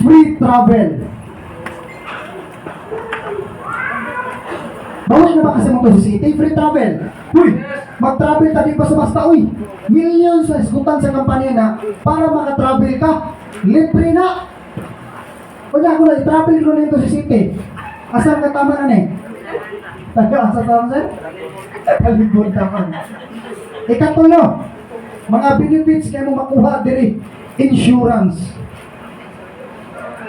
free travel. Bawal na ba kasi mo sa city? Free travel. Uy, mag-travel tadi pa sa basta, uy. Millions sa iskutan sa kampanya na para makatravel ka. Libre na. Kaya ako na, i-travel ko na ito sa city. Asan ka tama na Taga, asa tama sir? Kalibon naman. Ikatulo, mga benefits kayo mo makuha diri. Insurance.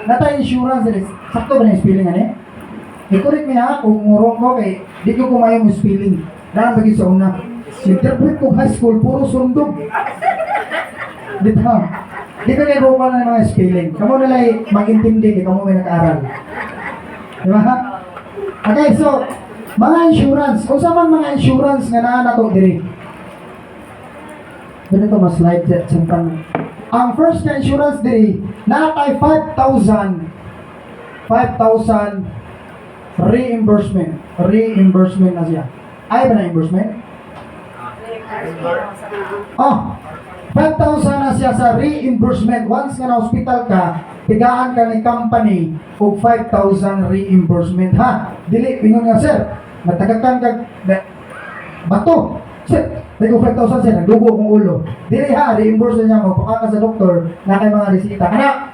Nata insurance diri. Sakto ba na yung spelling ani? I-correct mo ha, kung murong ko kay di ko kumayong yung spelling. Dahil bagi sa una. Interpret ko high school, puro sundog. Dito. Di ko kayo pa ng mga spelling. Kamu nalay mag-intindi, kamu may nag-aral. Diba ha? Okay, so, mga insurance. Kung saan mga insurance nga naanato diri. Ganito mas slide sa ang first na insurance diri, natay 5,000 reimbursement. Reimbursement na siya. Ay ba na reimbursement? Oh, 5,000 na siya sa reimbursement. Once nga na hospital ka, tigaan ka ni company og 5,000 reimbursement ha. Dili ingon nga sir, natagakan ka bato. Sir, tayo 5,000 sir, nagdugo akong ulo. Dili ha, reimburse niya mo pagka sa doktor na kay mga resita. Kana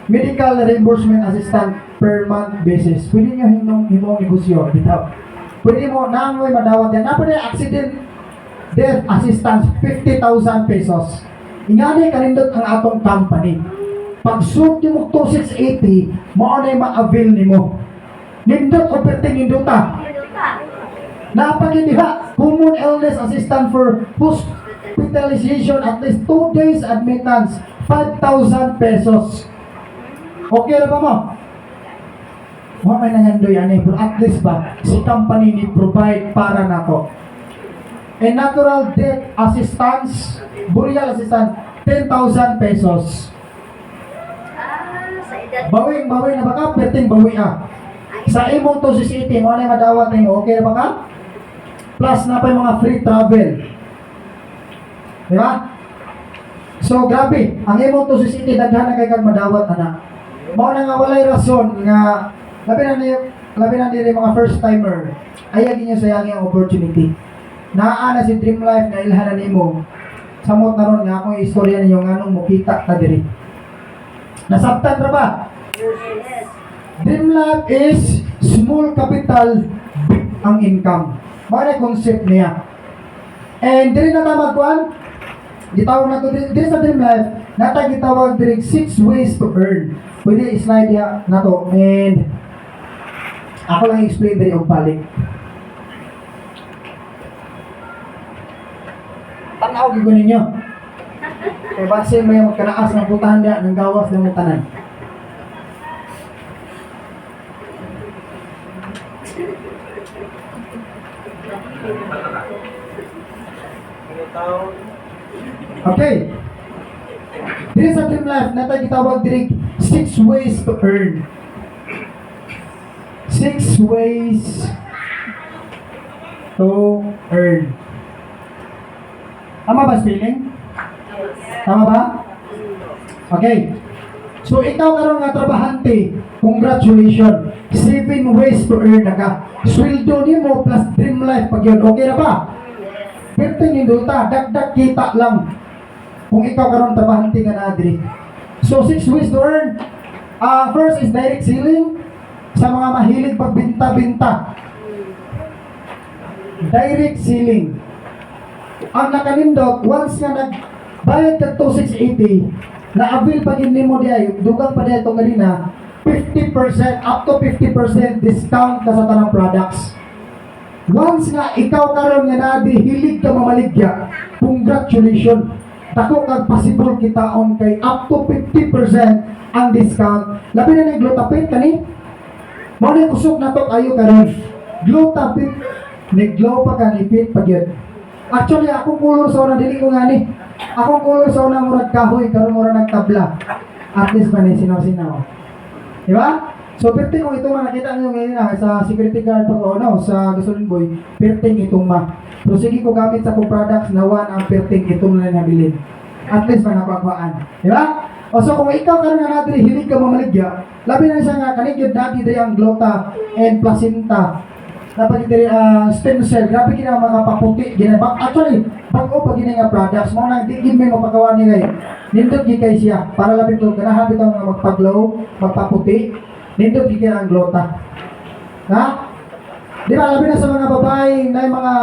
medical reimbursement assistant per month basis. Pwede nyo himong negosyo bitaw. Pwede mo nangoy madawat yan. Napo na accident death assistance 50,000 pesos. Ingani kanindot ang atong company. Pag suit mo 2680, mao na ma-avail nimo. Nindot o perting ninduta. Napaginiha, common illness assistance for hospitalization at least 2 days admittance, 5,000 pesos. Okay na ba mo? Huwag may nangandoy yan pero at least ba, si company ni provide para nako. And natural death assistance, burial assistance, 10,000 pesos. Bawi na baka, perting bawi Sa imong to city, mo na madawat nimo, okay na baka? Plus na pa yung mga free travel. Di ba? So, grabe. Ang imong to city, daghan na kay kag madawat, anak. Mao na nga walay rason nga labi na nila mga first timer ayagin niyo sayang yung opportunity. Naa na si Dream Life na ilhanan nimo. Samot na ron nga akong istorya ninyo nganong mukita ta diri. Nasabtan ra ba? Yes. Dream Life is small capital, big ang income. Mao na concept niya. And diri na ta magkuan. Gitawag na to diri sa Dream Life. Nata gitawag diri 6 ways to earn. Pwede i-slide ya na to. And ako lang i-explain diri og balik. Tanaw gyud ninyo. Kay base may magkanaas ng putahan dia ng gawas ng tanan. Okay. Diri sa Dream Life, natay gitawag diri 6 ways to earn. 6 ways to earn. Tama ba spelling? Tama ba? Okay. So ikaw karon nga trabahante, congratulations. 7 ways to earn na ka. Sweldo nimo plus Dream Life pag yun. Okay na ba? Perting indulta, dagdag kita lang. Kung ikaw karon trabahante nga na diri. So 6 ways to earn. First is direct selling sa mga mahilig pagbinta-binta. Direct selling. Ang nakanindot, once nga nagbayad ka 2,680, na-avail pa din mo diay, dugang pa diay itong ganina, 50%, up to 50% discount ka sa tanang products. Once nga ikaw karon nga nadi hilig ka mamaligya, congratulations. Tako kag possible kitaon kay up to 50% ang discount. Labi na ni Glutapit kani. Mao ni kusog nato ayo karon. Glutapit ni glow pa kanipit pag yun. Actually akong color sa una dili ko ngani. Akong color sa una murag kahoy karon murag nagtabla. At least man sinaw-sinaw. Di ba? So, perting kung itong nakita nyo ngayon sa security guard pag-ono sa gasoline boy, perting itong So, sige ko gamit sa kong products na 1 ang perting itong na nabilin. At least man nakuha. Di ba? O so kung ikaw karon nga natin hilig ka mamaligya, labi na siya nga kanigid natin diri ang glota and placenta. Dapat diri stem cell, grabe gina makapaputi gina. Actually, bago pa gina nga products mo nang di gid may mapagawa ni kay. Nindot gid kay siya para labi to ganahan bitaw nga magpaglow, magpaputi. Nindot gid ang glota. Ha? Di ba labi na sa mga babae na mga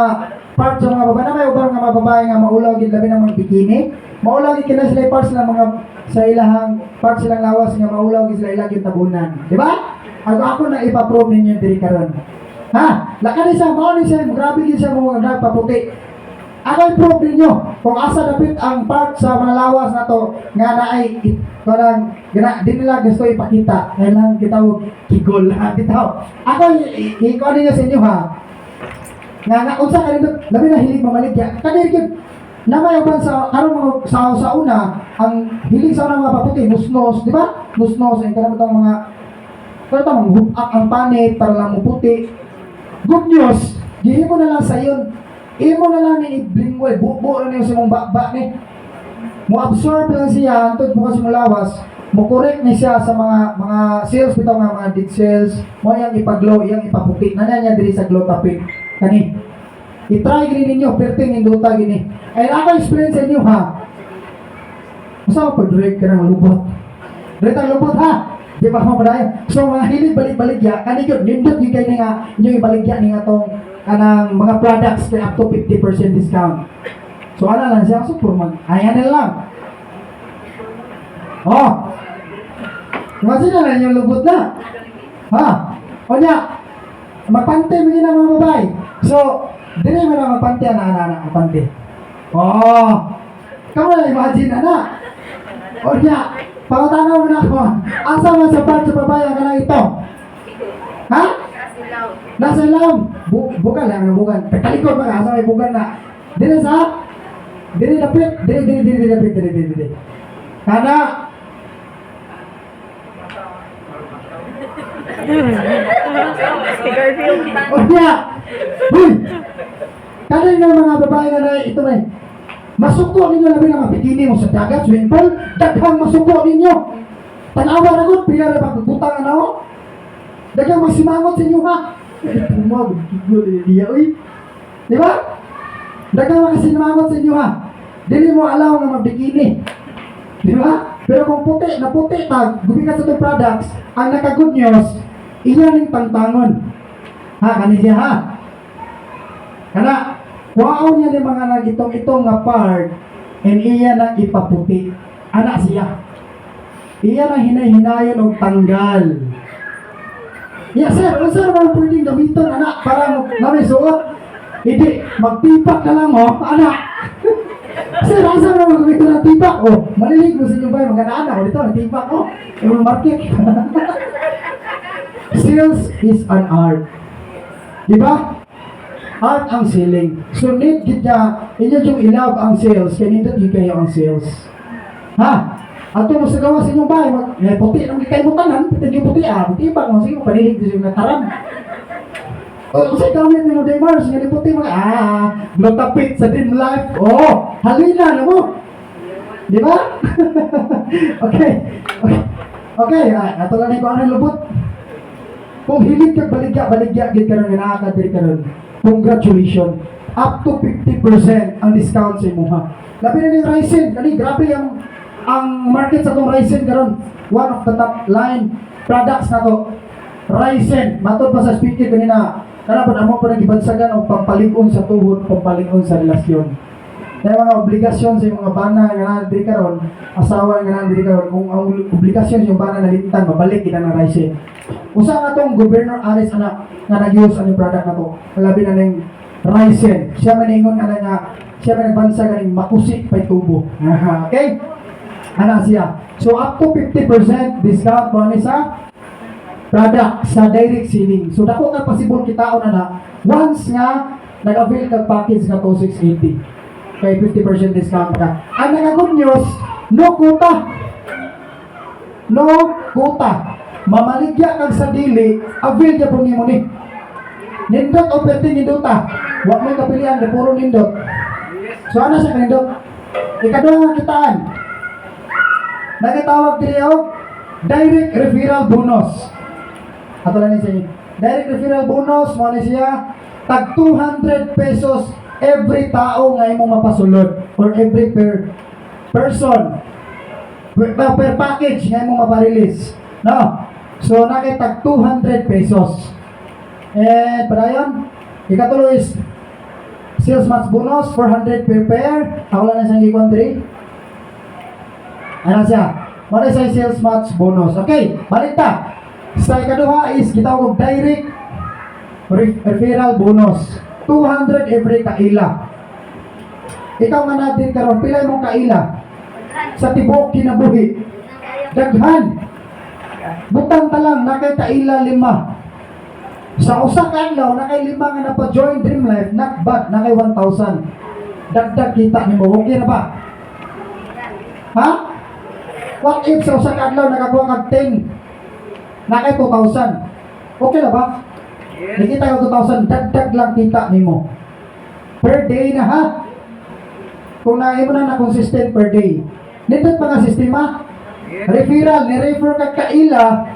parts sa mga babae na may ubang nga mga babae nga maulaw gid labi na mga bikini. Maulaw gid kina sila parts ng mga sa ilahang parts silang lawas nga maulaw gid sila ilang tabunan. Di ba? Ako na ipa-prove ninyo diri karon. Ha? Lakad siya, mao ni siya, grabe din siya mga nagpaputi. Ako i-prove ninyo kung asa dapit ang part sa mga lawas na to nga na ay parang di nila gusto ipakita. Kailangan kita kigol ha, bitaw. Ako ikuha ninyo sa inyo ha. Nga unsa ka nito, labi na hilig mamaligya. Kanir gid na may uban sa karon sa una ang hilig sa una mga paputi, musnos, di ba? Musnos ang kanang mga hook up ang panit para lang muputi. Good news, gihin mo na lang sa iyon. Imo na lang ni i-blingway, buo na niyo sa mong bakba ni. Mo-absorb lang siya, antod bukas mo lawas, mo-correct ni siya sa mga cells, bitaw nga mga dead cells, mo yang ipaglow, yang ipaputi. Nana niya diri sa glow tapik. Kani, i-try gini ninyo, perting induta gini. Ay ako experience sa inyo ha. Masa ko pag-direct ka ng lubot. Direct ang lubot ha. Di ba mo padayon? So mga hilig balik-baligya, kani gyud nindot gyud kay nga inyo ibaligya ni nga tong kanang mga products kay up to 50% discount. So ana lang siya super mag ayan na lang. Oh. Kasi na lang yung lubot na. Ha? O niya, magpante mo yun ang mga babae. So, dili mo na magpante ana magpante. Oh. Kamu na imagine ana. O niya, pangutanaw mo na ako, asa man sa part sa babae ka na ito? Ha? Nasa ilaw. Bukan lang, bukan. Pagkalikod mga asa may bukan na. Dili sa? Dili dapit. Dili. Kada. O niya. Huy. Kada yung mga babae ka na ito na eh. Masuko ninyo labi na mabikini mo sa dagat, swimming pool, daghang masuko ninyo. Tanawa na ko, pila na pagkukutangan na ako. Daghang masimangot sa inyo ha. Tumag, gigol, iya, uy. Di ba? Daghang masimangot sa inyo ha. Dili mo alaw nga mabikini. Di ba? Pero kung puti, na puti tag, gumikas sa itong products, ang naka-good news, iyan yung tangtangon. Ha, kanisiya ha. Kana, wow niya ng mga nagitong-itong nga part and iya na ipaputi. Ana siya. Iya na hinay-hinayon o tanggal. Yeah, sir, ano sir naman pwedeng gamiton, anak, para namin suot? Hindi, magtipak na lang, oh, anak. Sir, asa naman gamiton ng tipak? Oh, malilig mo sa inyo ba, maganda-anak, oh, dito, tipak, oh, yung market. Sales is an art. Diba? Art ang selling. So need kita inyo yung ilab ang sales kaya nindot yung kayo ang sales. Ha? Ato mo sa gawa sa inyong bahay, puti ang kay mo tanan, puti yung puti puti ba mo sige panilig sa inyong nataran. O kasi gamit mo day Mars, nga puti mo matapit sa dream life. Oh, halina na mo. Di ba? Okay. Ato lang ko ang lubot. Kung hilig ka baligya gid karon nga nakakadiri karon. Congratulations. Up to 50% ang discount sa imo ha. Labi na ni Ryzen, kani grabe ang market sa tong Ryzen karon. One of the top line products na to. Ryzen, matod pa sa speaker kanina. Kana pud amo pa nagibansagan og pampalig-on sa tuhod, pampalig-on sa relasyon. Kaya mga obligasyon sa mga bana nga diri karon, asawa nga diri karon, kung ang obligasyon yung bana nalimtan, mabalik kita ng Ryzen. Usa nga tong Governor Aris anak nga nag-use ang product na to. Labi na ning Ryzen. Siya man ingon nga siya man nagbansa ganing makusik pay tubo. Okay? Ana siya. So up to 50% discount mo ni sa product sa direct selling. So dako nga possible kitaon na once nga nag-avail kag package nga 2680. Kay 50% discount ka. Ang naka-good news, no quota. No quota. Mamaligya kang sa dili, avail ka po nimo ni. Nindot o pwede nindota. Huwag mo kapilian, na puro nindot. So ano sa nindot? Ikaduha nga kitaan. Nagitawag diri og direct referral bonus. Ato lang ni siya. Direct referral bonus mo ni siya tag 200 pesos every tao nga imong mapasulod or every per person per package nga imong maparelease. No? So nakitag 200 pesos. And padayon, ikatulo is sales match bonus 400 per pair. Ako lang na siyang gikuan diri. Ano siya? Wala siya sales match bonus. Okay, balik ta. Sa ikaduha is gitawag og direct referral bonus. 200 every kaila. Ikaw nga natin karon pila imong kaila sa tibuok kinabuhi. Daghan. Butang ta lang na kay kaila 5. Sa usa ka adlaw na kay 5 nga napa-join Dream Life, not bad na kay 1,000. Dagdag kita nimo, okay na ba? Ha? What if sa usa ka adlaw nakakuha kag 10 na kay 2,000? Okay na ba? Nakita ka 2,000, dagdag lang kita nimo. Per day na ha? Kung naimo na consistent per day. Nindot mga sistema? Referral, ni-refer ka kaila,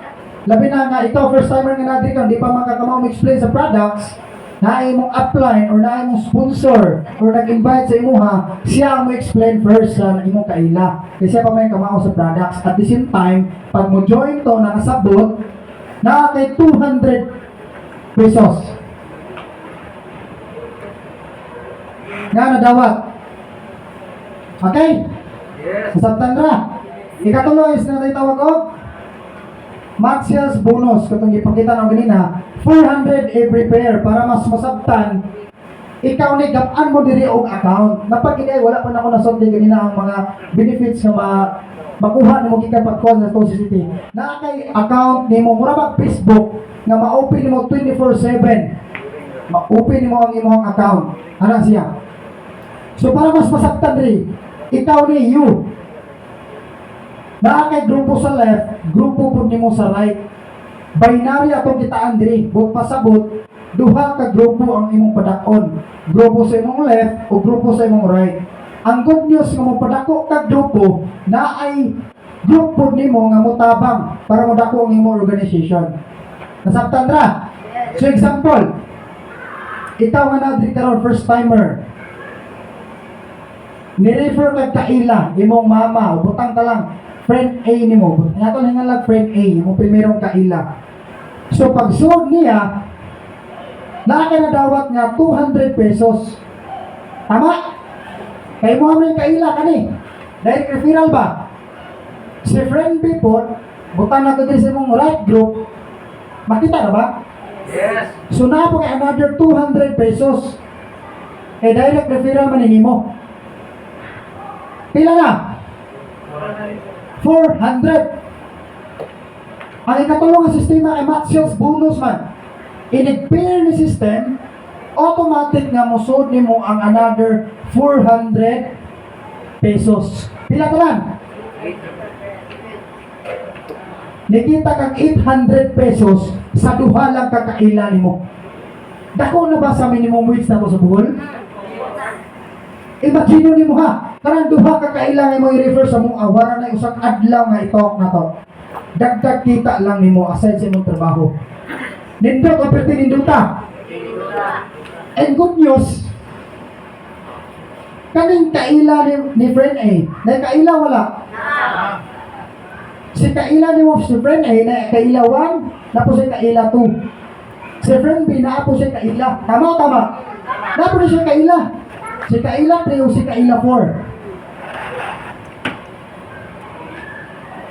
labi na nga ikaw first timer nga natin kung di pa makakamaw explain sa products, na imong upline or na imong sponsor or nag-invite sa imuha, siya mo explain first sa imong kaila. Kasi siya pa may kamao sa products. At the same time, pag mo join to, nakasabot, na kay 200 pesos. Nga nadawat. Okay? Masabtan ra. Ikatulo is na tayo tawag o match sales bonus. Katong ipakita ng ganina 400 every pair para mas masabtan. Ikaw ni gapan mo diri og account. Napag wala pa na ako nasulti ganina ang mga benefits nga makuha nimo gikan pag-call sa Toast City. Na kay account nimo mura ba Facebook nga ma-open nimo 24/7. Ma-open nimo ang imong account. Ana siya. So para mas masabtan diri, ikaw ni you. Na kay grupo sa left, grupo pud nimo sa right. Binary atong kitaan diri, bug pasabot, duha ka grupo ang imong padakon. Grupo sa imong left o grupo sa imong right. Ang good news nga mo padako kag grupo na ay grupo nimo nga motabang para modako ang imong organization. Nasabtan ra? So example, ikaw nga na diri karon first timer. Ni-refer kag kaila imong mama o butang ta lang friend A nimo. Nato nga lang friend A, mo primerong kaila. So pag suod niya, naa na dawat nga 200 pesos. Tama? Kay mo man kaila kani. Direct referral ba? Si friend B po, butang na to din sa imong right group. Makita na ba? Yes. So na po kay another 200 pesos. Eh direct referral man nimo. Pila na? 400. Ang ikatulong nga sistema ay match sales bonus man. In-pair ni system, automatic nga musod nimo ang another 400 pesos. Pila ka lang? Nikita kang 800 pesos sa duha lang kakaila nimo. Dako na ba sa minimum wage na to sa buhol? Imagine nimo ha, karang duha ka kailangan mo i-refer sa mong awara na usang adlaw nga itok na to. Dagdag kita lang nimo aside sa imong trabaho. Nindot o pwede ninduta. And good news, kaning kaila ni friend A, na kaila wala. Si kaila ni mo si friend A, na kaila 1, na po si kaila 2. Si friend B, na po si kaila. Tama o tama? Na po siya kaila. Si kaila 3 o si kaila 4.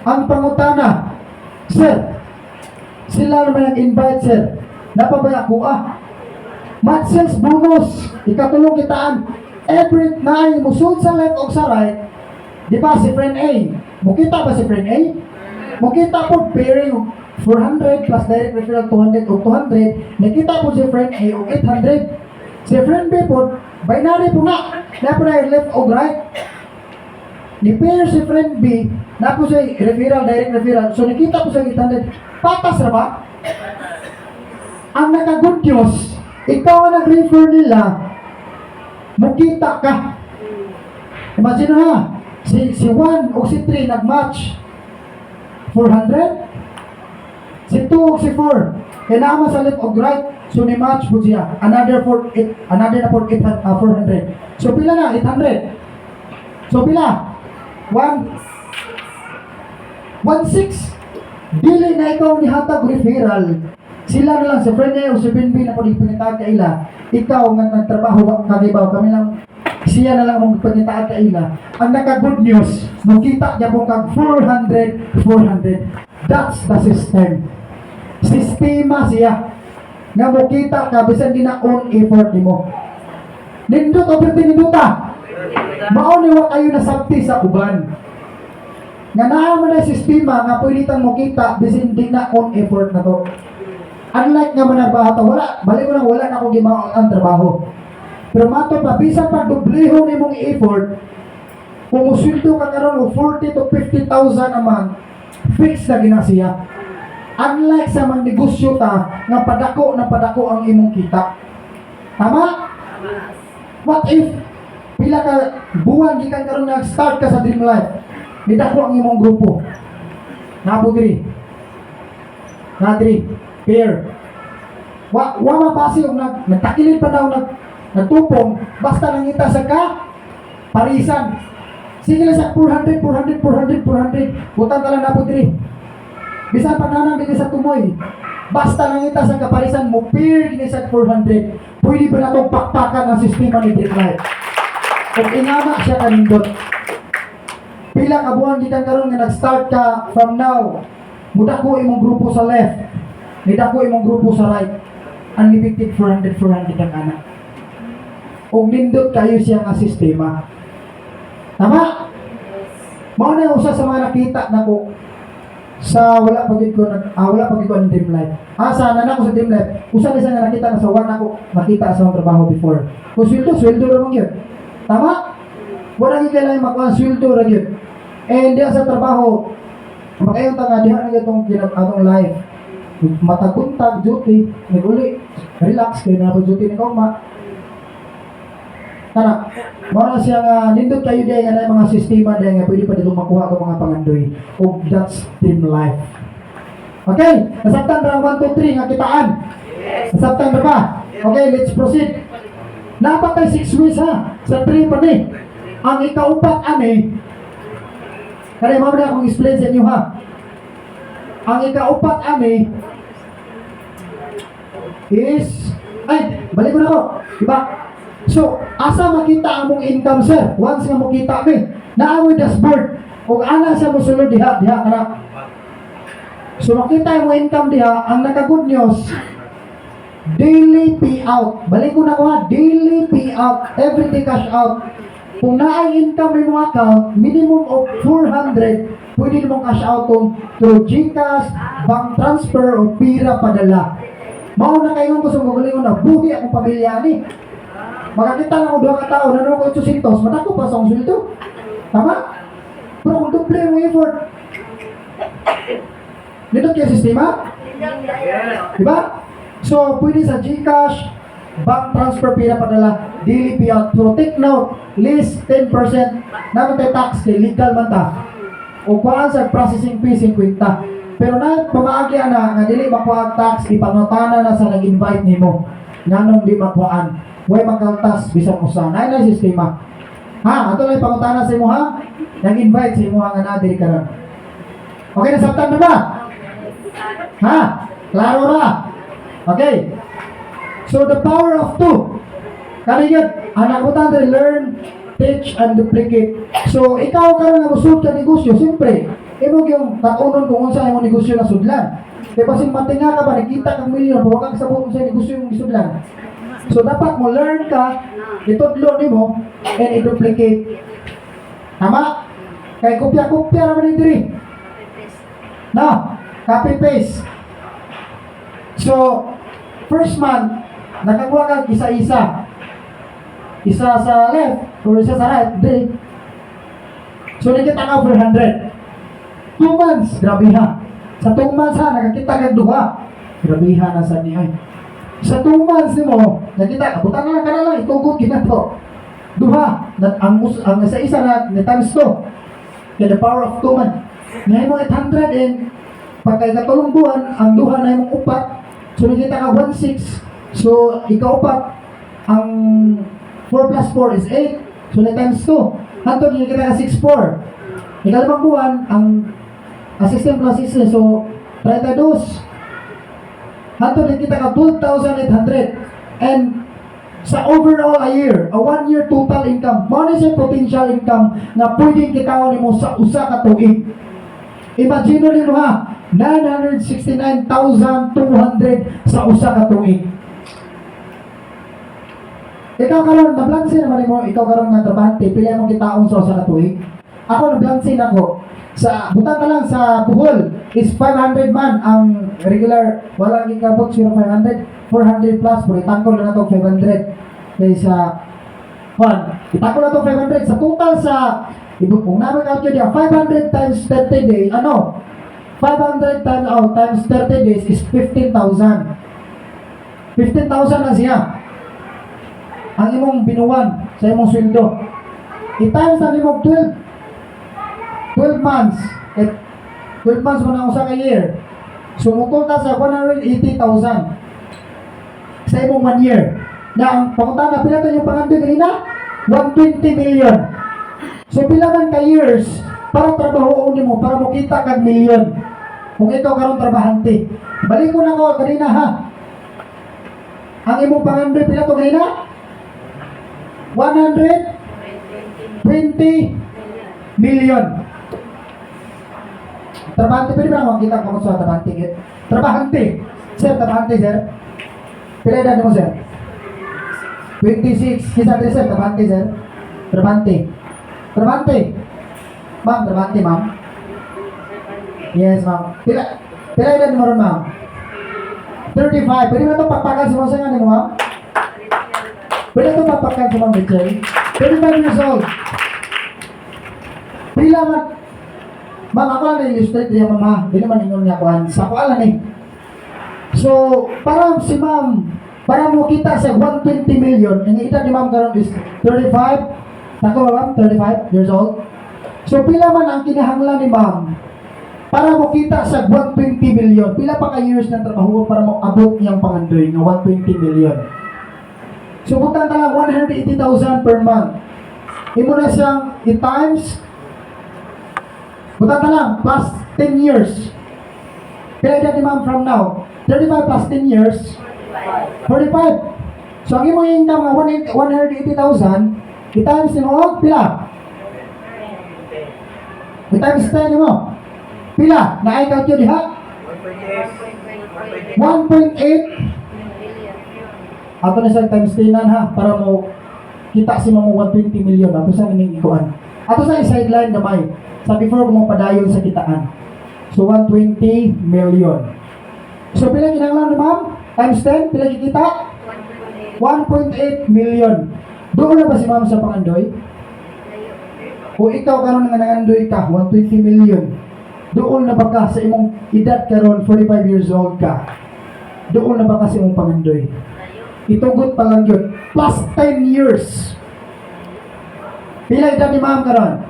Ang pangutana, sir, sila naman nag-invite, sir. Napabaya ko match sales bonus. Ikatulong kitaan. Every night, musud sa left o sa right. Di ba si friend A? Mukita ba si friend A? Mukita po pairing 400 plus direct referral 200 o 200. Nakita po si friend A o 800. Si friend B po, binary po na. Na po na left o right. Ni pair si friend B, na po siya referral, direct referral. So nakita po siya 800. Patas na ba? Ang naka-good news, ikaw ang nag-refer nila, mukita ka. Imagine ha, si 1 o si 3 nag-match. 400? Si 2 ug si 4. Kaya naman sa left ug right, so ni match po siya. Another na 400. So pila na? 800. So pila? 1.6. Dili na ikaw ni hatag referral. Sila na lang, si friend niya o si Binbi na po di pangitaag kaila. Ikaw nga nagtrabaho ba kagibaw, kami lang, siya na lang mong pangitaag kaila. Ang naka-good news, makita niya po kag 400. That's the system. Sistema siya. Nga makita ka, bisan di na own effort ni mo. Nindot o niduta. Mauniwa kayo na sabti sa uban. Nga naaman na sistema nga pwede tang makita bisin di na own effort na to. Unlike nga manarbaho to, balik ko lang, wala na akong gimao ang trabaho. Pero mato pa, bisan pag dubliho ni mong effort, kung usulto ka karon og 40 to 50,000 a month, fix na ginasiya. Unlike sa mga negosyo ta, nga padako ang imong kita. Tama? What if, pila ka buwan, gikan karon nag-start ka sa Dream Life, nidako ang imong grupo. Napudiri. Nadri. Pair. Wa mapasi og nagtakilid pa daw nagtupong basta nangita sa parisan. Sige lang sa 400. Butang ka lang na po diri. Bisan pa nanang din sa tumoy. Basta nangita sa kaparisan mo pair din sa 400. Pwede ba na itong pakpakan ng sistema ni Dream Life? Kung ingama siya kanindot. Pila ka buwan gikan karon nga nag-start ka from now. Mudako imong grupo sa left. Nidako imong grupo sa right. Unlimited 400 ang anak. O nindot kayo siya nga sistema. Tama? Mao na usa sa mga nakita nako sa wala pagid ko ang Dream Life. Sa nanak ko sa Dream Life, usa ni sa nga nakita na sa wala ko nakita sa akong trabaho before. Kung sweldo ra man gyud. Tama? Wala gyud kailangan makuha sweldo ra gyud. And diya sa trabaho, makayon ta nga diha na gyud atong life. Mataguntag, duty, naguli, relax, kayo na po duty ni Kauma. Tara, muna siya nga, nindot kayo diya nga mga sistema diya nga pwede pa dito makuha ko mga pangandoy. O that's Dream Life. Okay, nasabtan na 1, 2, 3 nga kitaan. Nasabtan na ba? Okay, let's proceed. Napatay 6 ways ha, sa 3 pa ni. Ang ikaupat ani, kaya mamaya akong explain sa inyo ha. Ang ikaupat ani is, balik ko na ko, diba? So, asa makita ang mong income, sir? Once nga makita mi, naamoy dashboard, o ana siya mo sulod diha kana. So, makita ang mong income diha, ang naka-good news, daily payout. Balik ko na ko ha, daily payout, everyday cash out. Kung naay income may mga account, minimum of 400, pwede mong cash out through GCash, bank transfer, o pira padala. Mao na kayo ko sa magaling na buhi akong pamilya ni. Makakita lang ako 2 katao na naman ko 800, madako pa sa akong sweldo. Tama? Pero kung duple mo effort, nito kaya sistema? Diba? So, pwede sa GCash, bank transfer, pira padala, daily payout. So, take note, least 10%, naman tayo tax, kay legal man ta. O kuhaan sa processing fee, 50. Pero na, pamaagi na, nga dili makuha tax, ipangutana na sa nag-invite nimo. Nganong di makuhaan. Huwag magkaltas, bisang usa. Na sistema. Ha? Ato lang ipangutana sa imo ha? Nag-invite sa imo nga na, dili karon. Okay, nasabtan na ba? Ha? Klaro ra? Okay. So, the power of 2. Kanigid, anak ko tayo, learn, teach, and duplicate. So, ikaw karon nga musud ka negosyo, siyempre, imo yung takunon kung unsa imong negosyo na sudlan. Kaya basing matinga ka ba, nakita kang milyon, huwag kang sabot sa negosyo yung isudlan. So, dapat mo learn ka, itudlo nimo, and i-duplicate. Tama? Kaya kopya-kopya naman yung diri. No? Copy-paste. So, first month, nakakuha kang isa-isa. Isa sa left, or isa sa right, diri. So, nakita ka 400. 2 months, grabe ha. Sa 2 months ha, nakakita ka 2. Grabe ha na sa niya. Sa 2 months ni mo, nakita, abutan na lang ka na lang, itugot ginato. 2. Ang isa-isa na times 2. Kaya the power of 2 months. Ngayon mo 800 and pagka ikatulong buwan, ang duha na yung upat, so nakita ka 1.6, so ikaw upat, ang 4 plus 4 is 8, so na times 2, hantod nakita ka 6.4, ikalabang buwan, ang 16 plus 6, so 32, hantod nakita ka 12,800, and sa overall a year, a 1 year total income, mo na siya potential income na pwedeng kitaon mo sa usa ka tuig. Imagine nyo ha, 969,200 sa usa ka tuig. Ikaw karon nablansin naman mo, ikaw karon nga trabahante, pila mo kitaon sa usa ka tuig. Ako nablansin ako. Sa butang ka lang sa Bohol is 500 man ang regular, wala gikabot 500, 400 plus, pwede tangkol na to 500. Kaysa itako na to 500 sa total sa kung namin calculate niya, 500 times 30 days, 500 times 30 days is 15,000. 15,000 na siya. Ang imong binuwan sa imong sweldo. I-times ang imong 12 months. 12 months mo na usa ka year. Sumutol ta sa 180,000 sa imong 1 year. Na ang pangunta na pila to yung pangandoy kanina? 120 million. So pila man ka years para trabaho mo para mo kita kag milyon. Kung ikaw karon trabahante. Balik ko na ko kanina ha. Ang imong pangandoy pila to kanina? 120 million. Trabahante pwede ba makita ko sa trabahante? Trabahante. Sir, trabahante sir. Pila edad mo sir? 26. Kisa sir, trabahante sir. Trabahante. Trabante. Ma'am, trabante ma'am. Yes ma'am. Pila edad mo ron ma'am? 35. Pwede na ito papakan sa mga nga ni mo ma'am? Pwede ito papakan sa mga bitchay? 35 years old. Pila man. Ma'am, ako lang na-illustrate niya mama. Hindi naman ingon niya kuhan. Sa ako alam eh. So, parang si ma'am, para mo kita sa 120 million, ang edad ni ma'am karon is 35. Ako ma'am, 35 years old. So pila man ang kinahanglan ni ma'am para mo kita sa 120 million. Pila pa ka years ng trabaho para mo abot niyang pangandoy ng 120 million. So butang ka lang 180,000 per month. Imo na siyang i-times. Butang ka lang plus 10 years. Pila edad ni ma'am from now? 35 plus 10 years? 45. So ang imong income nga 180,000 i-times mo, pila? I-times 10 mo. Pila? Na-i-count yun diha? 1.8. Ato na sa times 10 ha, para mo kita si mo 120 million. Ato sa ining ikuan. Ato sa sideline gamay. Sa before ko mo padayon sa kitaan. So 120 million. So pila kinahanglan ni ma'am? Times 10, pila kikita? 1.8 million. Doon na ba si ma'am sa pangandoy? O ikaw karon nga nangandoy ka, 120 million. Doon na ba ka sa imong edad karon 45 years old ka? Doon na ba ka sa imong pangandoy? Itugot pa lang yun. Plus 10 years. Pila edad ni ma'am karon?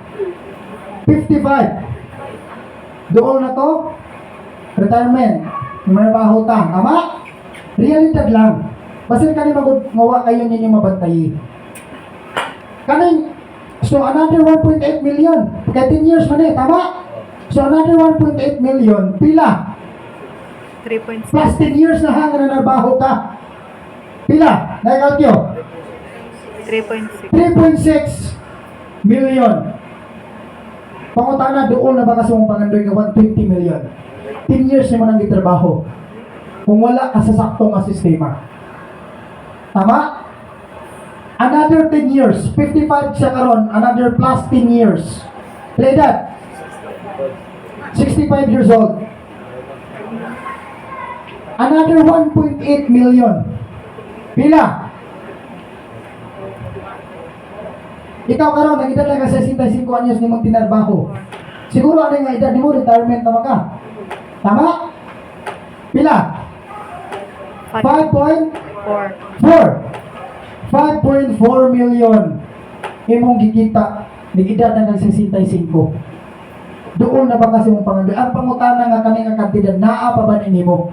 55. Doon na to? Retirement. May baho ta. Tama? Realidad lang. Basin ka ni magawa kayo ninyo mabantay. Kaning, so another 1.8 million. Kaya 10 years man eh, tama? So another 1.8 million. Pila? 3.6. Plus 10 years na hanga na nabaho ka. Pila? Naikalkyo? 3.6. 3.6 million. Pangutana doon na baka sa mong pangandoy ka 120 million. 10 years na mo nang itrabaho. Kung wala ka sa saktong nga sistema. Tama? Another 10 years. 55 siya karon. Another plus 10 years. Play that. 65 years old. Another 1.8 million. Pila? Ikaw karon ang edad lang ka 65 anyos ni mong tinarbaho. Siguro ano yung edad ni mo, retirement naman ka. Tama? Pila? 5.4. 5.4 million imong gikita ni edad na ng 65. Doon na ba kasi mong pangandoy? Ang pangutana nga kaning nga kantidad naa pa ba nimo?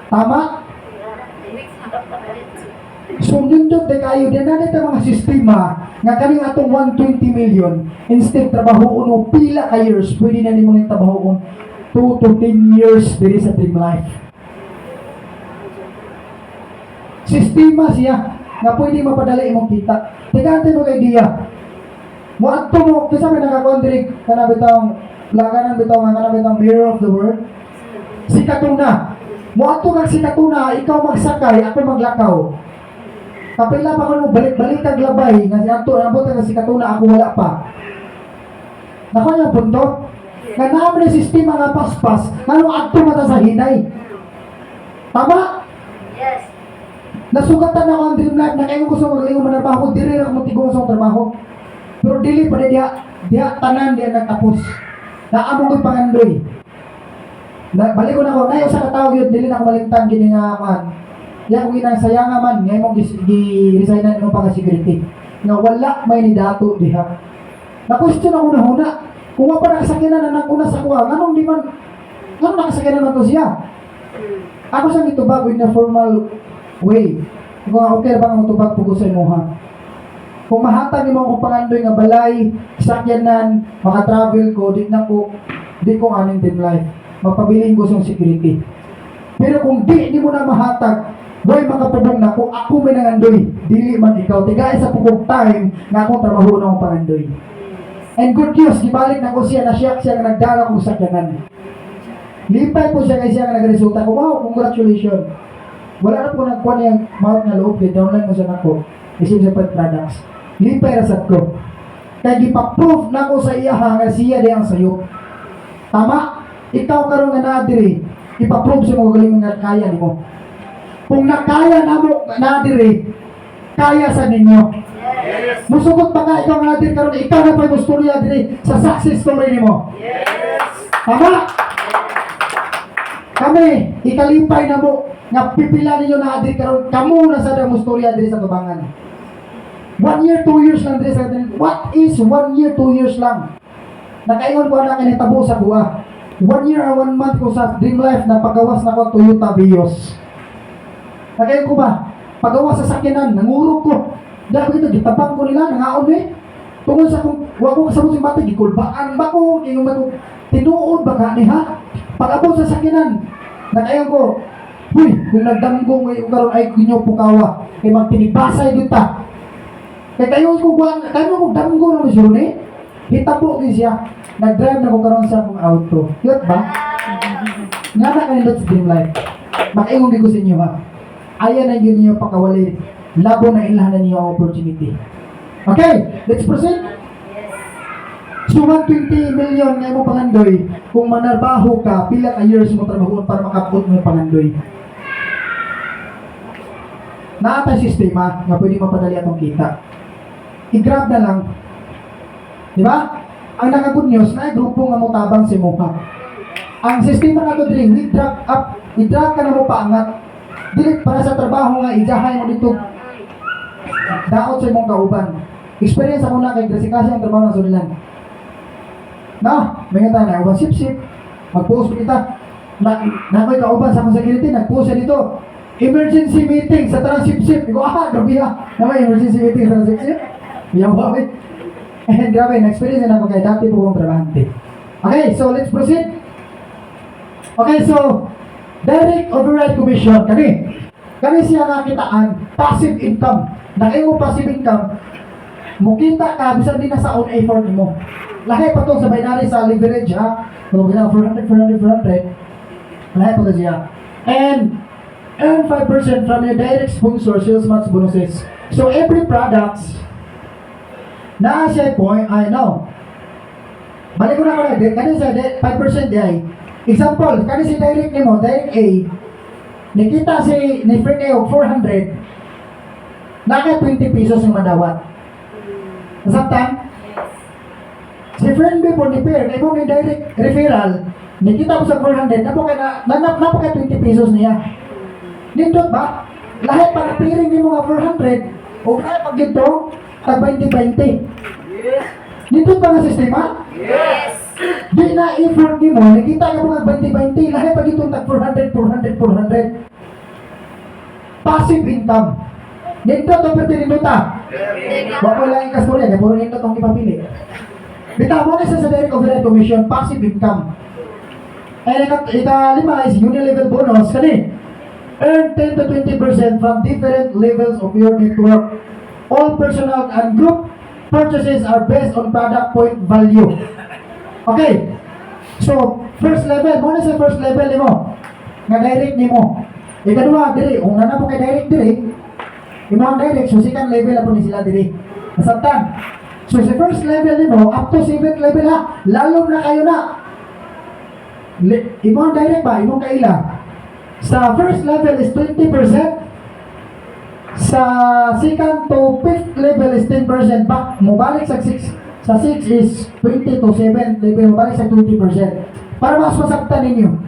Tama? So nindot na kayo din na dito mga sistema nga kaning atong 120 million instead trabaho no pila ka years pwede na nimo ning trabaho 2 to 10 years diri sa Dream Life. Sistema siya nga pwede mapadali imong kita. Tigante mo idea. Mo adto mo kasi may nakakondirig kana bitawng laganan bitawng kana bitawng mirror of the world. Sikatuna. Mo adto kag sikatuna, ikaw magsakay, ako maglakaw. Kapila pa ko balik-balik kag labay nga si adto abot kag sikatuna ako wala pa. Nako yung punto. Nga naman yung sistema nga paspas, ngano adto mata sa hinay. Tama? Yes. Nasugatan ako ang Dream Life na kayo gusto maglingon man trabaho, diri ra ko motigong sa trabaho. Pero dili pa diha tanan diha nagtapos. Naamong ko'y pangandoy. Balik ko na ako, nayo sa katawag yun, dili na ako balingtan gini nga man. Yan kung inasayanga man, ngayon mong gi-resignan mo pa ka security. Nga wala may ni dato diha. Na-question ako na huna. Kung nga pa nakasakinan na naguna sa kuha, anong di man, anong nakasakinan na to siya? Ako sa mitubag in a formal way. Kung okay ba nga matubag pugusin mo ha? Kung mahatag mo akong pangandoy nga balay, sakyanan, maka-travel ko, di ko aning Dream Life. Magpabiling ko sa security. Pero kung di mo na mahatag, boy makapubog na kung ako may nangandoy, dili man ikaw. Tigay sa pugog time nga akong trabaho na akong pangandoy. And good news, gibalik na ko siya na siya nga nagdala kong sakyanan. Lipay po siya kay siya nga nagresulta ko. Wow, congratulations. Wala na po nagkuha niyang mouth na loob, downline mo siya na ko. Isim sa products. Lipay rasat ko. Kaya gipa-proof na ko sa iya nga siya di ang sayo. Tama? Ikaw karon nga nadiri, ipa-prove sa mga galing nga kaya nimo. Kung nakaya na mo nadiri, kaya sa ninyo. Yes. Musugot pa ka ikaw nga nadiri karon, ikaw na pa yung storya diri sa success story nimo. Yes. Tama? Kami, ikalipay na mo nga pipila ninyo na adiri karon, kamo na sa damo storya diri sa tubangan. 1 year, 2 years lang diri sa atin. What is 1 year, 2 years lang? Nakaingon ko na kinitabo sa buwa. 1 year or 1 month ko sa Dream Life na pagawas na ko Toyota Vios. Nakaingon ko ba? Pagawas sa sakyanan, nangurog ko. Dahil ito, gitabang ko nila, nangaon eh. Tungkol sa kung wag ko kasabot yung bata, gikulbaan ba ko? Yung ba ko, tinuod ba ka ni ha? Pag-abot sa sakyanan, nakaingon ko, huy, kung nagdanggong ay karon ay kinyo pukawa, kay magtinibasay kita. Kaya kayo ko danggo na misyon eh. Hitabo din siya. Nag-drive na ko karon sa akong auto. Yun ba? Nga na kanilot sa Dream Life. Makaingon ko sa inyo ha. Ayan na yun ninyo pakawali. Labo na ilahan na ninyo ang opportunity. Okay, let's proceed. So 120 million na mo pangandoy. Kung manarbaho ka, pila ka years mo trabaho para makapot mo pangandoy. Naatay sistema nga pwede mapadali atong kita. I-grab na lang. Di ba? Ang naka-good news na grupo nga mo tabang si Moha. Ang sistema na ito dili, i-drag ka na mo paangat. Dili para sa trabaho nga, ijahay mo dito. Daot sa imong kauban. Experience ako na kay Grasikasi ang trabaho ng sulilan. May nga tayo na, ubang sip-sip. Mag-post kita. Nakoy kauban sa akong security, nag-post siya dito. Emergency meeting sa transip-sip. Iko, grabe ha. Naman emergency meeting sa transip-sip. Yan ba, eh? And grabe, na-experience na ako kay dati po kong trabahante. Okay, so let's proceed. Okay, so direct override commission. Kani siya nakitaan, passive income. Nakaya mo passive income, mukita ka, bisan din na sa own effort mo. Lahi pa to sa binary sa leverage ha. Kung gina 400. Lahi pa to siya. And earn 5% from your direct sponsor sales match bonuses. So every products na siya point, I know. Balik ko na ko na, kani siya 5% di ay. Example, kani si direct nimo, direct A, nakita si ni friend A og 400, naka 20 pesos yung madawat. Nasabtan? Si friend B po ni Pierre, kay mo ni direct referral, nakita mo sa 400, napo kay 20 pesos niya. Nindot ba? Lahat pag piring nimo nga 400, o lahat pag ito, tag 20-20. Nindot ba nga sistema? Yes. Di na effort ni mo, nakita ka mga 20-20, lahat pag itong tag 400. Passive income. Nindot o pwede ninduta? Wala ko lang yung kastorya, kaya puro nindot ang ipapili. Bita mo na sa direct overhead commission, passive income. And ika-lima is unilevel bonus, kani? Earn 10 to 20% from different levels of your network. All personal and group purchases are based on product point value. Okay. So, first level, mo na sa first level ni mo. Nga direct ni mo. Ikaduha, diri. Kung na po kay direct diri, imo ang direct, so second level na po ni sila diri. Nasabtan. So, sa first level ni mo, up to 7th level ha, lalo na kayo na. Imo ang direct ba? Imo kaila. Sa first level is 20%. Sa second to 5th level is 10%. Back, mubalik sa 6. Sa 6 is 20 to 7 level, mubalik sa 20%. Para mas masabtan ninyo.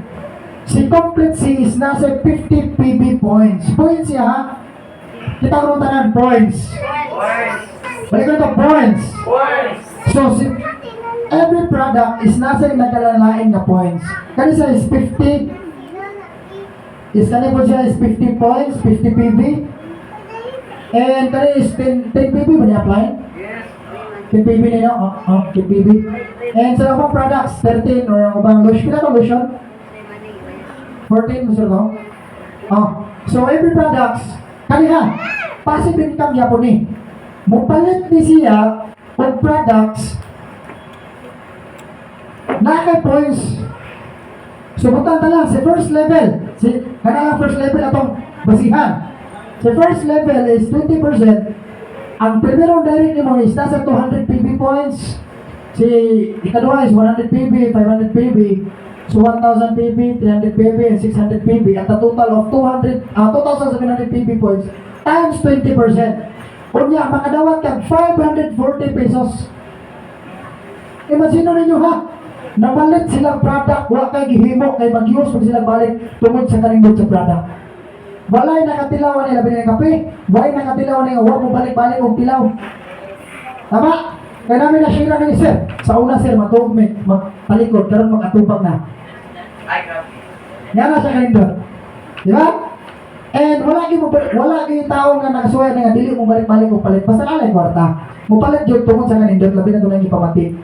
Si complete C is nasa 50 PB points. Points siya ha? Kita ko tanan points. Balik ko ito points. So, every product is nasa nagkalalain na points. Kanisa is 50. Kani po siya is 50 points, 50 PB. And kani is 10 PB ba ni-apply? Yes. 10 PB nila? 10 PB. And sa mga products, 13 or ang ubang lotion. Pila ka lotion? 14 Mr. Tom? So every products, kaniha, passive income niya po ni. Mupalit ni siya on products na kay points. So butang lang, sa first level, kanang first level atong basihan. Sa first level is 20%. Ang primerong direct ni mo is nasa 200 PB points. Si ikaduha is 100 PB, 500 PB. So 1,000 PB, 300 PB, and 600 PB at a total of 2,700 PB points times 20%. Kunya, makadawat kag 540 pesos. Imagine ninyo ha, namalit silang product, wa kay gihimo, kay mag-use pag silang balik tungod sa kanindot sa product. Walay nakatilawan nila binili kape, walay nakatilawan nila, wa mo balik-balik og tilaw. Tama? Kaya namin na-share na ni sir. Sa una sir, matuog may magpalikod, karon mag-atubag na. Yan na siya kanindot. Di ba? And wala gyud tao nga nakasuway nga dili mo balik-balik o palit. Basta alay kwarta. Mo palit jud tungod sa kanindot, labi na tunay ipamati.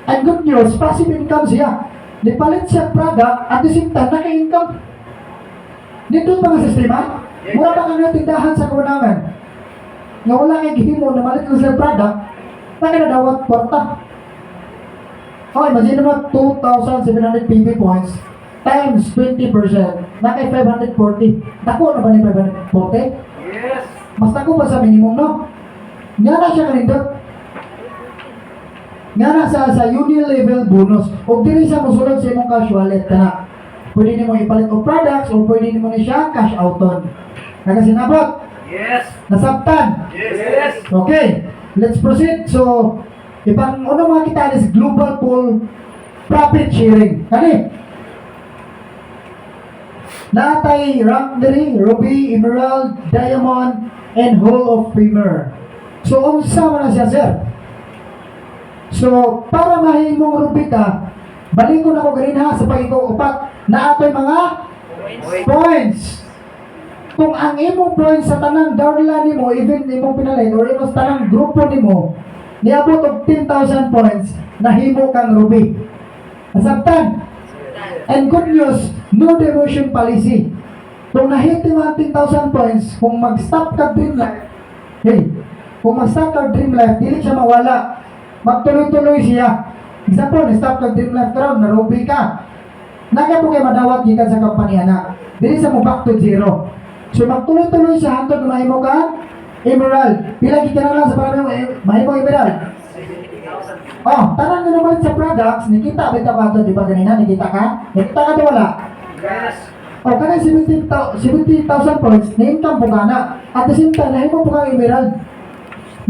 And good news, passive income siya. Nipalit siya product at the same time naka-income. Dito mga sistema, mura ba kang tindahan sa kawanangan? Nga wala kay gihimo na malit ko sa product, nakadawat kwarta. Oh, imagine mo 2,700 PB points times 20%, nakay 540. Dako na ba ni 540? Yes. Mas dako pa sa minimum, no? Nga na siya kanindot. Nga na sa unilevel bonus. O dili siya musulod sa imong cash wallet ka na. Pwede nimo ipalit og products o pwede nimo ni siya cash outon. Nakasinabot? Yes. Nasabtan? Yes. Okay, let's proceed. So, ibang ano mga kita is global pool profit sharing. Kani? Natay rank diri, ruby, emerald, diamond, and hall of famer. So, unsa man na siya, sir? So, para mahimong ruby ka, balikon ako ganin ha sa pag-ikaw-upat na ato'y mga points. Kung ang imong points sa tanang downline nimo, even imong pinalit or imong tanang grupo nimo, niabot og 10,000 points, nahimo kang ruby. Nasabtan? And good news, no demotion policy. Kung nahit mo ang 10,000 points, kung mag-stop ka dream life, kung mag-stop ka dream life, dili siya mawala. Magtuloy-tuloy siya. Example, na-stop ka dream life karon, na-ruby ka. Naga po kayo madawat gikan sa kampanya na. Dili sa mo back to zero. So magtuloy-tuloy siya hantod na mahimo ka emerald. Pila kita na lang sa para mahimo emerald. Oh, tanang na naman sa products, nakita ba ito ka ito, di ba ganina, nakita ka? Nakita ka ito wala? Yes. O, kanang 70,000 points, na-income po ka na. At the same time, nahimo po ka emerald.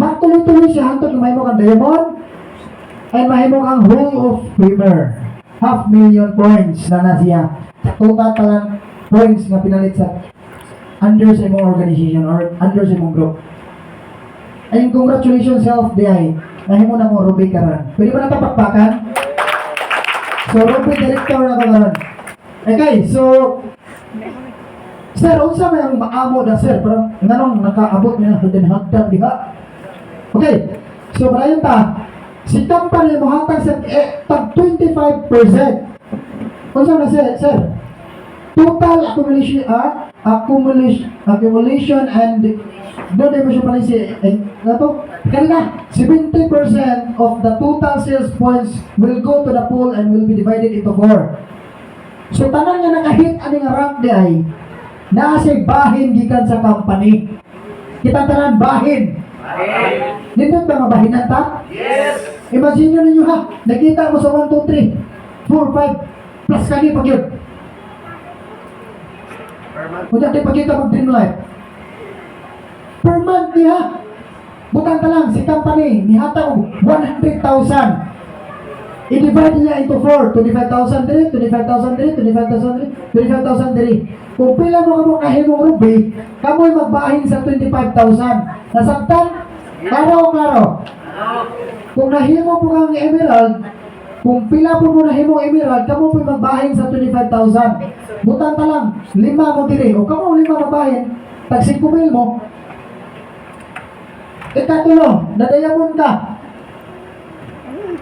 Magtuloy-tuloy siya hantod na mahimo kang diamond, and mahimo kang hall of famer. 500,000 points na na siya. Total talang points na pinalit sa under sa imong organization or under sa imong group. And congratulations self DI. Nahimo na mo Ruby karon. Pwede ba napapakpakan? So Ruby director na ko karon. Okay, so sir, unsa may ang maamo na sir? Parang nganong nakaabot niya hagdan hagdan diha. Okay. So parayon ta. Si company mo hatag sa tag 25%. Unsa na sir? Total accumulation and doon ay mo siya pala si kanina 70% of the total sales points will go to the pool and will be divided into 4. So tanan nga nakahit ani nga rank di ay naa siya bahin gikan sa company. Kita tanan bahin. Nindot ba mabahinan ta? Yes. Imagine ninyo ha, nakita mo sa 1, 2, 3, 4, 5 plus kani pag yun. Kung di pagkita mag dream life. Per month niya, butang ta lang, si company, nihata og 100,000. I-divide niya into 4, 25,000 diri, 25,000 diri, 25,000 diri, 25,000 diri. Kung pila mo kamo kahimong ruby, kamoy magbahin sa 25,000. Nasabtan? Klaro. Kung nahimo po kang emerald, kung pila po mo nahimong emerald, kamo po magbahin sa 25,000. Butang ta lang, 5 mo diri, o kamo 5 magbahin, tag 5,000 mo. Ikatulo, nadayamon ka.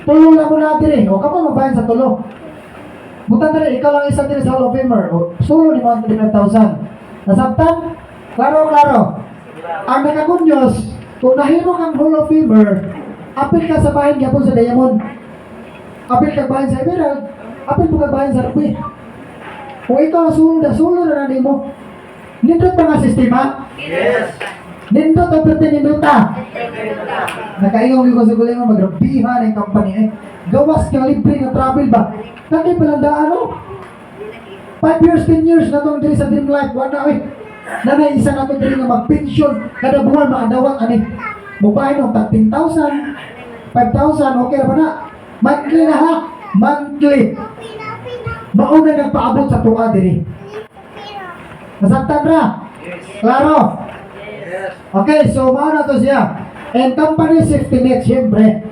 Tulo na mo na diri, o kamo magbahin sa tulo. Butang diri, ikaw lang isa diri sa Hall of Famer, o sulo ni mga 25,000. Nasabtan? Klaro. Ang nakakunyos, kung nahimo kang Hall of Famer, apil ka sa bahin gyapon sa diamond. Apil ka bahin sa emerald, apil mo ka bahin sa ruby. Kung ikaw sulo na nimo. Nindot ba nga sistema? Yes. Nindot o pwede nindot ta? Nakaingong ko sa guling magrabihan ng company gawas ka libre nga travel ba? Kani palandaan no? 5 years, 10 years na itong diri sa Dream Life. Wala nanay isa na itong diri nga mag-pension. Kada buwan makadawat ani. Mukhain ng 13,000, 5,000, okay na ba na? Monthly na ha? Monthly. Mauna nagpaabot sa tuwa diri. Nasabtan ra? Klaro? Okay, so mauna to siya. And company safety net, siyempre.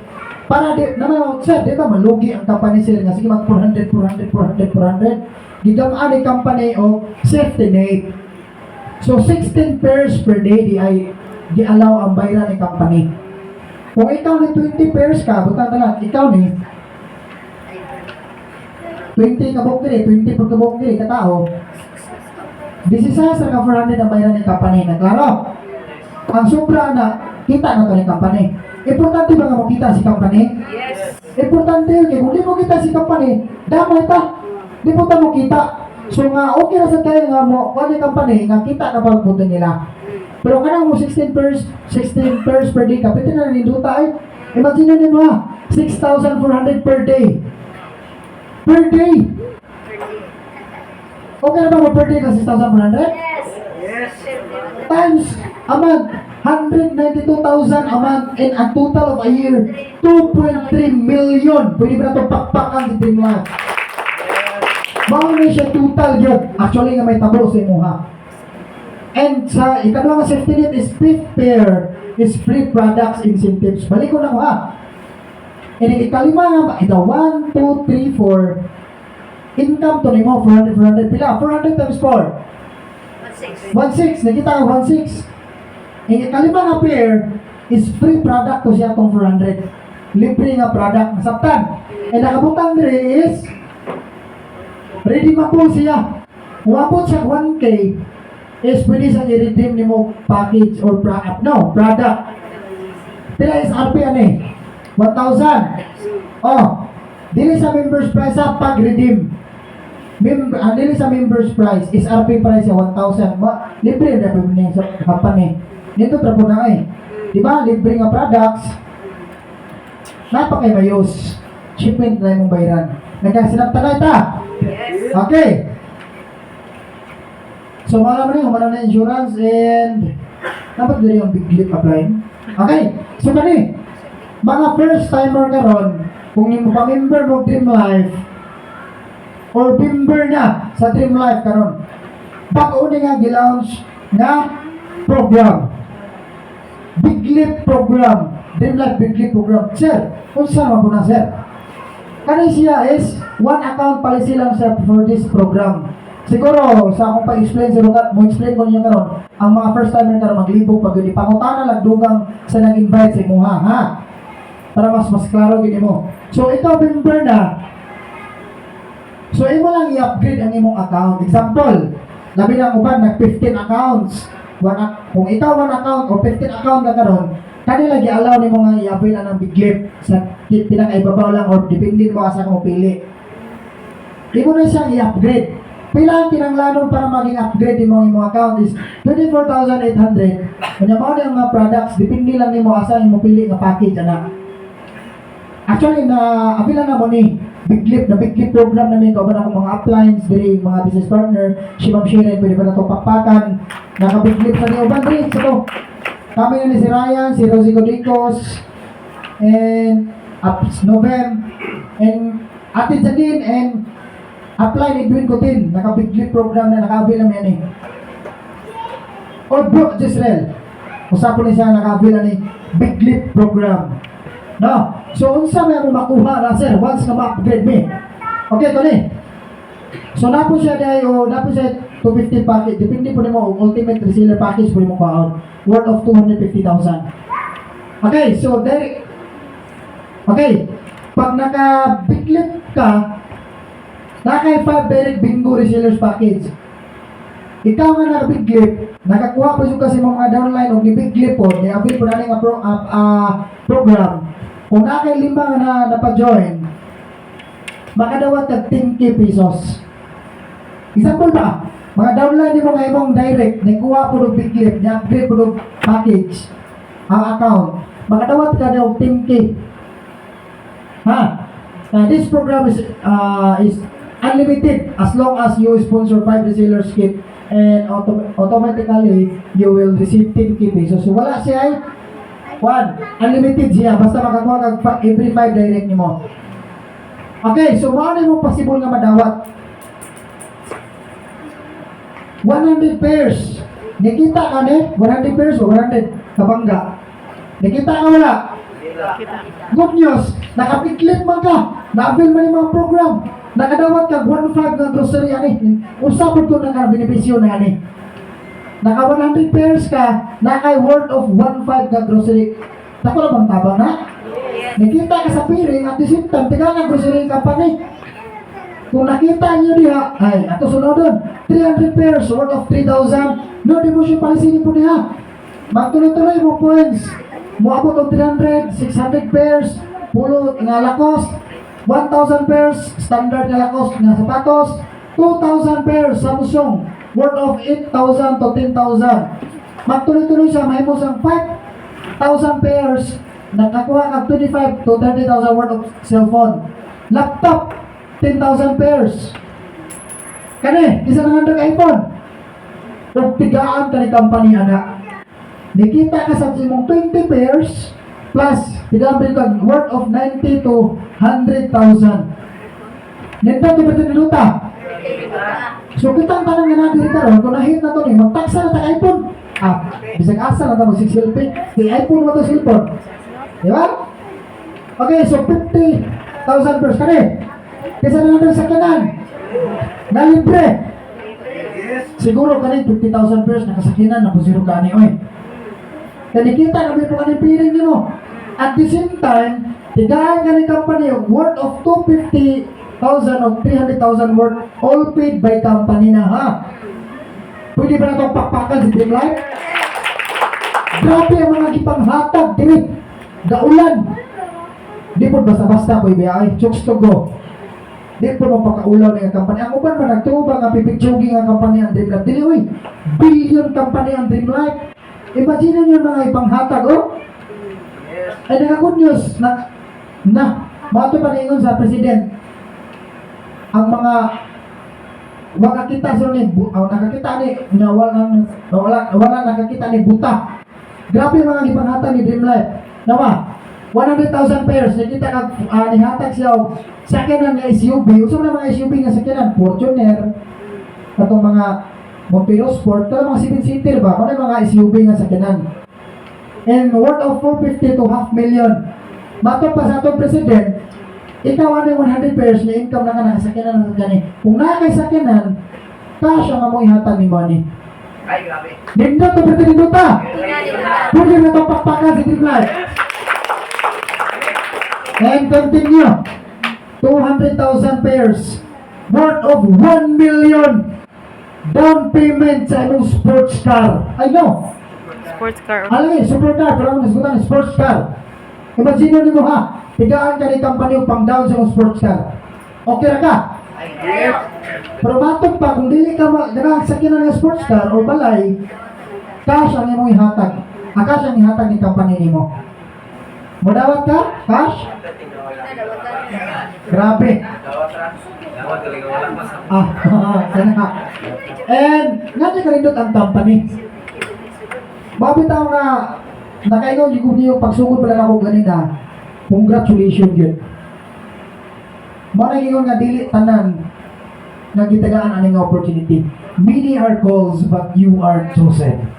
Para di naman, sir, di ba malugi ang company sila nga? Sige, mag 400. Gigamaan ni company o safety net. So, 16 pairs per day di allow ang bayran ni company. Kung ikaw ni 20 pairs ka, butang talat, ikaw ni 20 kabok diri, 20 per kabok diri, katao. 16 sa ka 400 ang bayran ni company. Na klaro? Ang sobra na, kita na to ni company. Importante ba nga makita si company? Yes. Importante yun. Kung di mo kita si company, damay ta. Di mo ta mo kita. So nga, okay na sa tayo nga mo, kung yung company, nga kita na pagpunta nila. Pero kanang mo 16 pairs per day, kapitin na ninduta ay. Imagine nyo mo ha, 6,400 per day. Per day. Okay na ba mo per day ka 6,400? Yes. Times amount 192,000 a month and a total of a year 2.3 million. Pwede ba na itong pakpakan si Dream Life? Mao na siya total yun. Actually nga may tabo sa imuha. And sa ikaduha nga safety net is fifth pair is free products incentives. Balik ko na ko ha. And ikalima nga ito 1, 2, 3, 4 income to nimo 400 pila 400 times 4 1.6 nakita ka 1.6. Ang ikalima nga pair is free product ko siya itong 400. Libre nga product. Nasabtan. And nakabutang diri is ready ma po siya. Kung abot siya 1K is pwede siya i-redeem ni mo package or product. No, product. Pila is RP ano eh? 1,000. Oh, dili sa members price sa pag-redeem. Dili sa members price is RP price siya 1,000. Libre na po niya sa company. Dito trapo na eh. Di ba? Libre nga products. Napakayos. Shipment na yung bayaran. Nagkasinapta na ita. Yes. Okay. So, mga naman humanap na insurance and dapat dito yung big lip apply. Okay. So, kani, mga first timer karon, kung yung pa-member mo Dream Life or member na sa Dream Life karon, bago nga gilaunch na program. Big Leap Program. Dream Life Big Leap Program. Sir, unsa man po na, sir? Kani siya is one account policy lang sir for this program. Siguro sa akong pa-explain sa lugar, mo explain ko niyo karon, ang mga first timer karon maglibog pag yun ipangutana lang dugang sa nag-invite sa imuha, ha? Para mas klaro gid mo. So ikaw member na. So imo lang i-upgrade ang imong account. Example, labi na uban nag 15 accounts. Kung ikaw 1 account o 15 account na karon, kanila gi-allow nimo nga i-avail ng Big Leap sa pinakaibabaw lang or depende mo asa kung pili. Imo na siyang i-upgrade. Pila ang kinanglanon para maging upgrade mo imong account is 24,800. Kanya mao ang mga products, depende lang nimo asa imong pili nga package ana. Actually na apila na mo ni Big Leap, na Big Leap program namin ko ba na mga appliance diri mga business partner, si Ma'am Sharon pwede ba na to pakpakan. Naka Big Leap sa niyo uban diri sa to. Kami na ni si Ryan, si Rosie Codicos, and Novem, and Ate Jadine, and apply ni Edwin Cotin. Naka Big Leap program na nakabil namin yan eh. Or Brooke Jezreel. Usapon ni siya nakabil na ni Big Leap program. No? So, unsa may mo makuha na sir once na ma-upgrade me. Okay, ito ni. So, napo siya dahil o napo siya 250 package. Depende po nimo ultimate reseller package po nimo baon. Worth of 250,000. Okay, so there. Okay. Pag naka-Big Leap ka, naka 5 direct bingo resellers package. Ikaw nga naka-Big Leap, nakakuha pa yung kasi mga downline o ni Big Leap po, ni-avail po natin ang program. Kung naka 5 na napa-join, makadawat tag 10k pesos. Example ba? Mga downline ni mga imong direct, nikuha po ng Big Leap, ni-upgrade po ng package, ang account, makadawat ka ng 10k. Ha? Now, this program is unlimited as long as you sponsor 5 resellers kit and automatically you will receive 10k pesos. So wala siya ay unlimited siya basta makakuha kag every 5 direct nimo. Okay, so mao mo possible nga madawat 100 pairs. Nikita ka ni 100 pairs o 100 kabangga. Nikita ka wala? Kita. Good news, nakapiklit man ka, na-avail man yung mga program, nakadawat ka 1.5 na grocery ani. Usapon ko na ka benepisyo na ani. Naka 100 pairs ka, naka worth of 1.5 na grocery. Tako na bang tabang na? Nakita ka sa piring at the same time, tiga nga grocery company. Kung nakita niyo diha, ay, ato sunodon, 300 pairs worth of 3,000. No, di mo siya palisin po niya. Magtuloy-tuloy mo points. Muabot og 300, 600 pairs, pulo nga lakos, 1,000 pairs, standard nga lakos nga sapatos, 2,000 pairs Samsung, worth of 8,000 to 10,000. Magtuloy-tuloy siya, mahimo sang 5,000 pairs, nakakuha kag 25 to 30,000 worth of cellphone. Laptop, 10,000 pairs. Kani, isa na nga iPhone. Kung tigaan ka ni company ana. Nakita ka sa imong 20 pairs plus tigabil ka worth of 90 to 100,000. Nito ti niluta. So kitang tanong nga na diri karon kung nahit na to ni magtaksa na ta iPhone. Bisag asa na ta mag-selfie. Kay iPhone mo to cellphone. Di ba? Okay, so 50,000 pairs kani. Kisa na lang sa kanan. Na libre. Siguro kani 50,000 pairs nakasakinan na pusiro ka ni oy. Kaya kita kami po kanong piring nyo. At the same time, tigaan ka ni company worth of 250,000 o 300,000 worth all paid by company na ha. Pwede ba na itong pakpakan si Dream Life? Grabe ang mga gipanghatag, diri. Gaulan. Di po basta-basta po ibiyay. Chokes to go. Di po mapakaulaw ng company. Ang uban ba nagtuba nga pipigtsugi nga company ang Dream Life? Dili, uy. Billion company ang Dream Life. Imagine nyo mga ipanghatag, oh. Ay, naka-good news na mato pa ningon sa president. Ang mga nakakita sa ni nakakita ni wala nakakita ni buta. Grabe mga ipanghatag ni Dream Life. Nawa, 100,000 pairs nakita kag nihatag siya og sakyanan nga SUV. Usa na mga SUV nga sakyanan, Fortuner, katong mga Montero Sport, pero mga 7-seater ba? Ano yung mga SUV nga sakyanan? and worth of 450 to half million. Matod pa sa atong president, ikaw ano yung 100 pairs na income na ka nakasakyanan na sa kung nakakasakyanan, cash ang among ihatag ni money. Ay, grabe. Nindot to pwede nindot ta. Pwede na itong pakpakan si Team Life. And continue. 200,000 pairs worth of 1 million down payment sa imong sports car. I know. Sports car. Alam mo, super car, pero ang nasigutan sports car. Imagine mo ha, tigaan ka ni company upang down sa imong sports car. Okay na ka? Ay, yes. Pero matod pa, kung dili ka sakyanan ng sports car o balay, cash ang imong ihatag. Cash ang ihatag ni company nimo. Modawat ka? Cash? Grabe. Dawat talaga wala mas. Sana. And, nga ka rin ang company. Mabitaw nga, nakaingon yung niyo pagsugod pala ako ganina, congratulations yun. Managingon nga dili tanan nga gitagaan aning opportunity. Many are calls but you are chosen.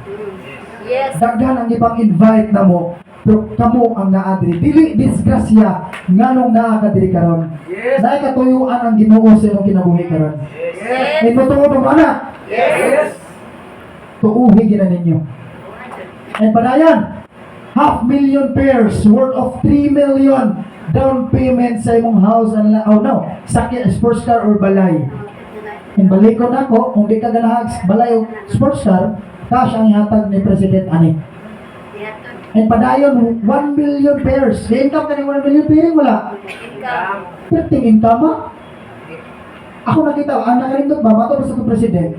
Yes. Daghan ang ipang invite na mo, pero kamo ang naadri. Dili disgrasya nganong naa ka diri karon. Yes. Dahil katuyuan ang Ginoo sa imong kinabuhi karon. Yes. Ay mo tuod mo ana. Yes. Tuuhi gina ninyo. And padayan, 500,000 pairs worth of 3 million down payment sa imong house and sakit sports car or balay. And balik ko na ko, kung di ka ganahag balay o sports car, cash ang ihatag ni President Ani. And padayon, 1 million pairs. May income ka ni 1 million pairing wala. Perting income ha? Ako nakita, nakalindot ba, matapos sa itong President,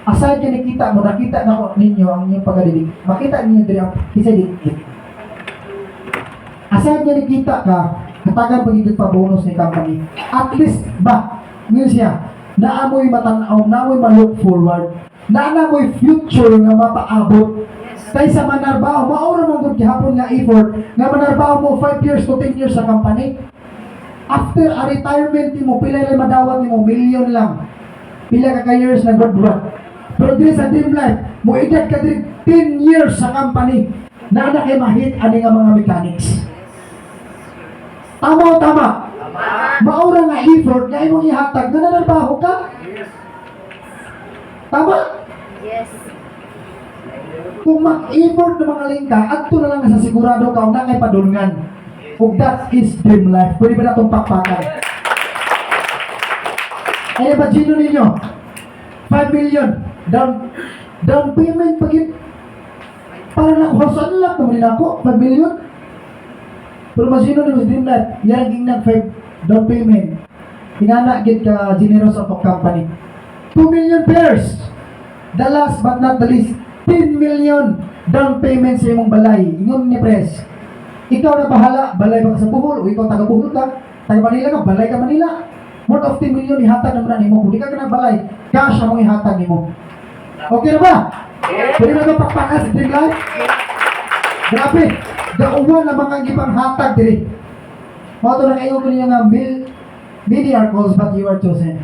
aside ka nakita mo, nakita na ko ninyo ang inyong pagkadidig. Makita ninyo din ang kisa dikit. Aside niya nakita ka, katagan pagigit pa bonus ni company. At least ba, ngayon siya, naamoy matanaw, naamoy ma-look forward, naamoy future nga mapaabot. Kaysa manarbaho, maura mong good gihapon nga effort, nga manarbaho mo 5 years to 10 years sa company. After a retirement mo, pila lang madawat mo, million lang. Pila ka years na graduate. Pero dili sa Dream Life, mo edad ka diri 10 years sa company na anak kay mahit ani nga mga mechanics. Tama o tama? Maura nga effort nga imong ihatag na nanarbaho ka. Tama? Yes. Kung mag-effort na mga lingka, adto na lang sa sigurado ka na kay padulngan. Ug that is Dream Life. Pwede ba na itong pakpakan? Ay, imagine ninyo, 5 million down payment pagit para nakuhasan lang naman nila ako 5 million. Pero masino ni Dream Life, yan ang 5 down payment. Hinana gid ka generous of company. 2 million pairs. The last but not the least, 10 million down payment sa imong balay. Ingon ni Pres, ikaw na bahala, balay ba ka sa Bohol o ikaw taga Bohol ka, taga Manila ka, balay ka Manila. Worth of 10 million ihatag naman na nimo. Kung di ka balay, cash ang ihatag nimo. Okay na ba? Pwede na ba pakpakan sa Dream Life? Grabe, dauwan na mga gipang hatag diri. Mga ito na kayo ko niya nga many are calls but you are chosen.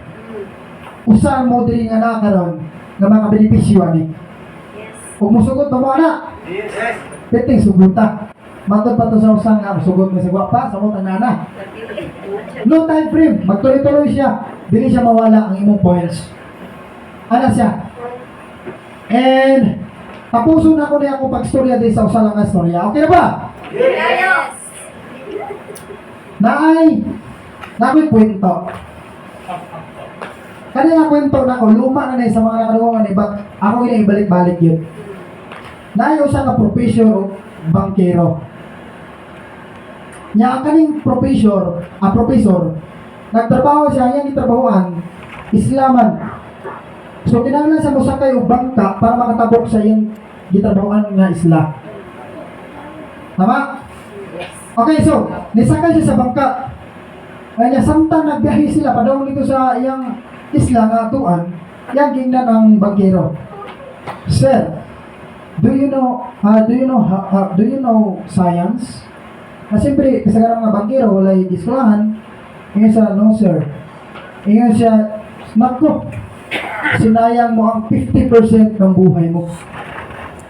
Usahan mo diri nga nakaroon nga mga benepisyo ani. Kung musugot pa mo ana, Yes. piting suguta. Matod pa to sa usang nga sugot mo sa gwapa sa mo nana. No time frame, magtuloy-tuloy siya. Dili siya mawala ang imong points. Ana siya. And tapuso na ko niya akong pagstorya din sa usa lang nga storya. Okay na ba? Yes. Nakoy kwento. Kani nga kwento na ko, luma na sa mga nakalungan ni Bak. Ako yung ibalik-balik yun. Naay usa nga profession o bankero. Nya ang kaning professor, nagtrabaho siya, yang itrabahoan, Islaman. So kinahanglan sa mosakay og bangka para makatabok sa iyang gitrabahoan nga isla. Tama? Okay, so nisakay siya sa bangka. Ay niya samtang nagbiyahe sila padong dito sa iyang isla nga atuan, yang gingnan ang bangkero. Sir, do you know science? Siyempre, kasagaran nga bangkero, wala yung diskulahan. Ngayon siya, no sir. Ngayon siya, nako, sinayang mo ang 50% ng buhay mo.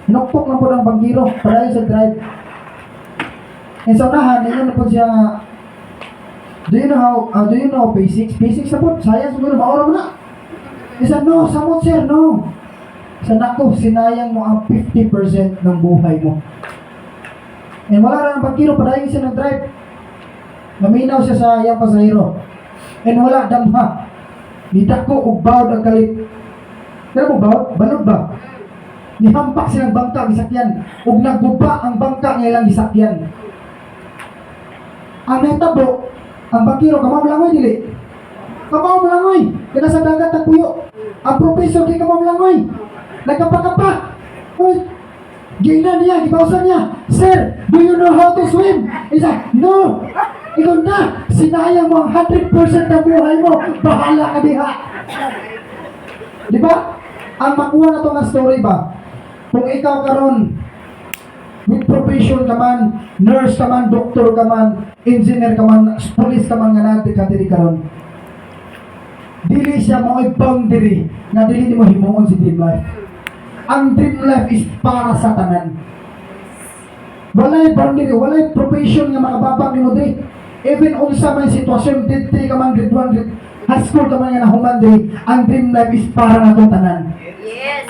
Nukpok lang po ng bangkiro, para sa drive. And sa unahan, yun na po siya nga, do you know basics? Basics na po, science mo na, maura mo na. Isa, no, samot sir, no. Isa, nako, sinayang mo ang 50% ng buhay mo. And wala rin ang bangkiro, padayon siya ng drive. Naminaw siya sa iyang pasahero. And wala, damha. Nidako, ugbaw, ang kalit. Kaya mo ba? Balod ba? Nihampak silang bangka ang isakyan. Ug nagguba ang bangka ng ilang isakyan. Ang natabo, ang bangkiro, kamao langoy dili. Kamao langoy. Kaya sa dagat ang puyo. Ang professor di kamao langoy. Nagkapakapa. Uy, gina niya, gibawsan niya. Sir, do you know how to swim? Isa, no. Ikaw na, sinayang mo ang 100% ng buhay mo. Bahala ka diha. Di ba? Ang makuha na to nga story ba? Kung ikaw karon with profession ka man, nurse ka man, doktor ka man, engineer ka man, police ka man nga natin ka diri karon. Dili siya mo boundary na dili mo himuon si dream life. Ang dream life is para sa tanan. Walay boundary, walay profession nga makababag nimo diri. Even unsa may sitwasyon, grade 3 ka man, grade 1, grade high school ka man nga nahuman diri, ang dream life is para na itong tanan. Yes.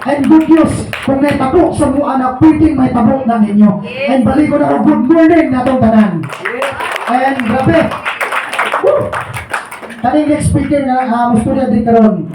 And good news, kung may tabok sa mga anak, pwedeng may tabok na ninyo. And balik ko na ako, good morning na itong tanan. And grabe. Woo! Kaning next speaker nga, musturya din karon.